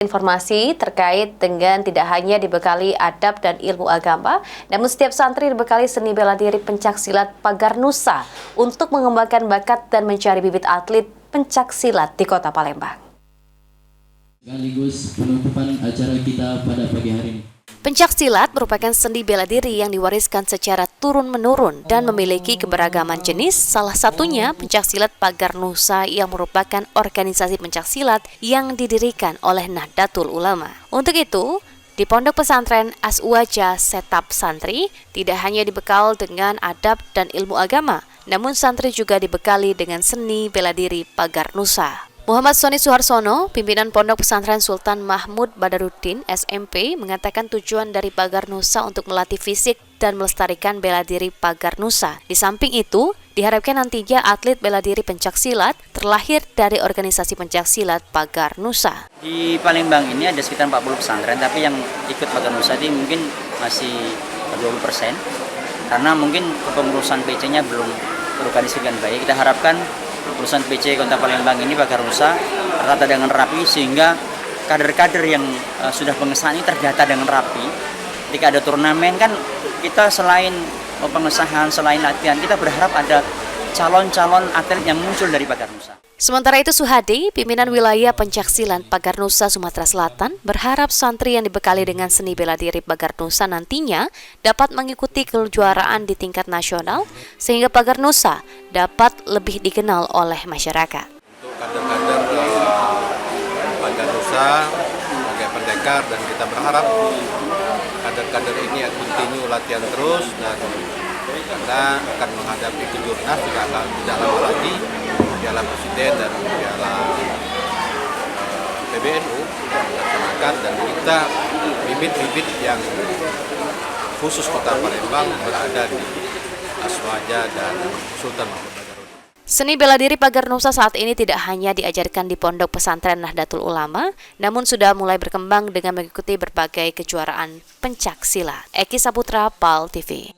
Informasi terkait dengan tidak hanya dibekali adab dan ilmu agama, namun setiap santri dibekali seni bela diri pencaksilat Pagar Nusa untuk mengembangkan bakat dan mencari bibit atlet pencaksilat di Kota Palembang. Sekaligus penutupan acara kita pada pagi hari ini. Pencaksilat merupakan seni bela diri yang diwariskan secara turun-menurun dan memiliki keberagaman jenis, salah satunya pencaksilat Pagar Nusa yang merupakan organisasi pencaksilat yang didirikan oleh Nahdlatul Ulama. Untuk itu, di Pondok Pesantren Aswaja Setap Santri tidak hanya dibekal dengan adab dan ilmu agama, namun santri juga dibekali dengan seni bela diri Pagar Nusa. Muhammad Soni Suharsono, pimpinan Pondok Pesantren Sultan Mahmud Badaruddin SMP, mengatakan tujuan dari Pagar Nusa untuk melatih fisik dan melestarikan bela diri Pagar Nusa. Di samping itu, diharapkan nantinya atlet bela diri pencaksilat terlahir dari organisasi pencaksilat Pagar Nusa. Di Palembang ini ada sekitar 40 pesantren, tapi yang ikut Pagar Nusa ini mungkin masih 20%, karena mungkin kepengurusan PC-nya belum terorganisir dengan baik. Kita harapkan urusan PC Kota Palembang ini Pagar Nusa tertata dengan rapi, sehingga kader-kader yang sudah pengesahan ini terdata dengan rapi. Ketika ada turnamen kan kita selain pengesahan, selain latihan, kita berharap ada calon-calon atlet yang muncul dari Pagar Nusa. Sementara itu Suhadi, pimpinan wilayah pencaksilat Pagar Nusa Sumatera Selatan, berharap santri yang dibekali dengan seni bela diri Pagar Nusa nantinya dapat mengikuti kejuaraan di tingkat nasional sehingga Pagar Nusa dapat lebih dikenal oleh masyarakat. Untuk kader-kader Pagar Nusa sebagai pendekar, dan kita berharap kader-kader ini continue latihan terus, dan kita akan menghadapi kejurnas tidak lama lagi, Piala Presiden dan Piala PBNU yang dilaksanakan, dan kita bibit-bibit yang khusus Kota Palembang berada di Aswaja dan Sultan Mahmud Badaruddin. Seni bela diri Pagar Nusa saat ini tidak hanya diajarkan di Pondok Pesantren Nahdlatul Ulama, namun sudah mulai berkembang dengan mengikuti berbagai kejuaraan pencaksilat. Eki Saputra, PAL TV.